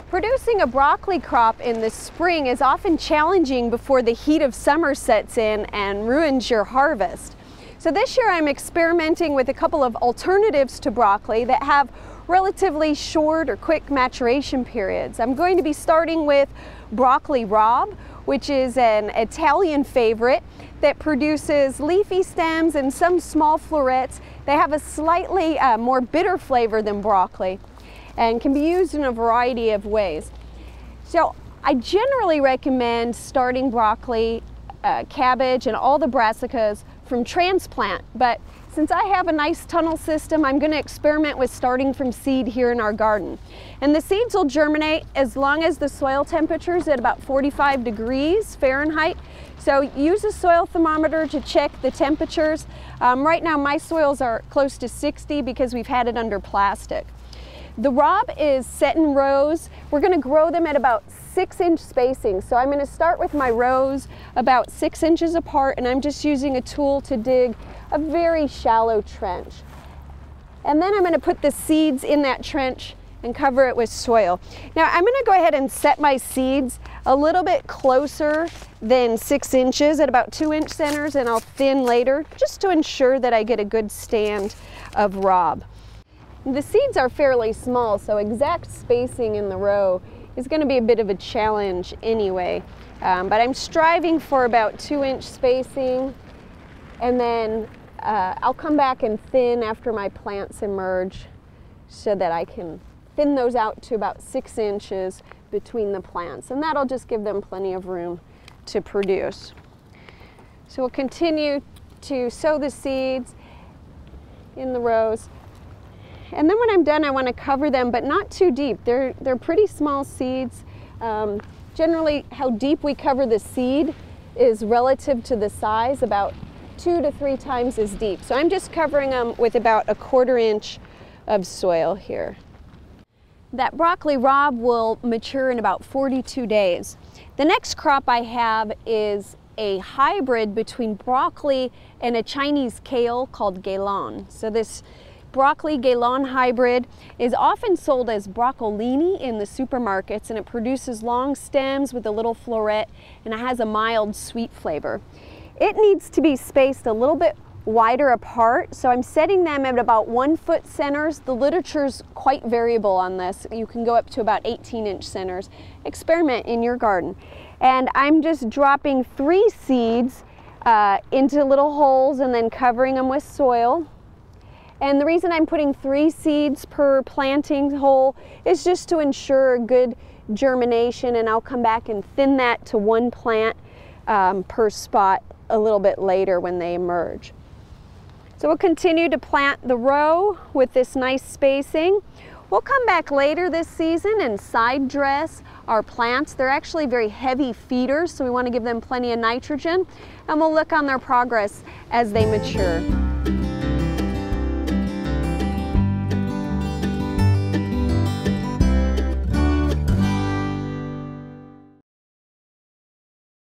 Producing a broccoli crop in the spring is often challenging before the heat of summer sets in and ruins your harvest. So this year I'm experimenting with a couple of alternatives to broccoli that have relatively short or quick maturation periods. I'm going to be starting with broccoli rabe, which is an Italian favorite that produces leafy stems and some small florets. They have a slightly more bitter flavor than broccoli and can be used in a variety of ways. So I generally recommend starting broccoli, cabbage, and all the brassicas from transplant, but since I have a nice tunnel system, I'm going to experiment with starting from seed here in our garden. And the seeds will germinate as long as the soil temperature is at about 45 degrees Fahrenheit. So use a soil thermometer to check the temperatures. Right now my soils are close to 60 because we've had it under plastic. The rabe is set in rows. We're going to grow them at about 6-inch spacing. So I'm going to start with my rows about 6 inches apart, and I'm just using a tool to dig a very shallow trench. And then I'm going to put the seeds in that trench and cover it with soil. Now I'm going to go ahead and set my seeds a little bit closer than 6 inches at about 2-inch centers, and I'll thin later just to ensure that I get a good stand of rabe. The seeds are fairly small, so exact spacing in the row is going to be a bit of a challenge anyway. But I'm striving for about 2-inch spacing, and then I'll come back and thin after my plants emerge so that I can thin those out to about 6 inches between the plants, and that'll just give them plenty of room to produce. So we'll continue to sow the seeds in the rows. And then when I'm done, I want to cover them, but not too deep. They're pretty small seeds. Generally, how deep we cover the seed is relative to the size, about 2 to 3 times as deep. So I'm just covering them with about 1/4 inch of soil here. That broccoli rabe will mature in about 42 days. The next crop I have is a hybrid between broccoli and a Chinese kale called Galen. So this broccoli Galen hybrid is often sold as broccolini in the supermarkets, and it produces long stems with a little floret, and it has a mild sweet flavor. It needs to be spaced a little bit wider apart, so I'm setting them at about 1-foot centers. The literature's quite variable on this. You can go up to about 18-inch centers. Experiment in your garden. And I'm just dropping 3 seeds into little holes and then covering them with soil. And the reason I'm putting 3 seeds per planting hole is just to ensure good germination, and I'll come back and thin that to 1 plant per spot a little bit later when they emerge. So we'll continue to plant the row with this nice spacing. We'll come back later this season and side dress our plants. They're actually very heavy feeders, so we want to give them plenty of nitrogen, and we'll look on their progress as they mature.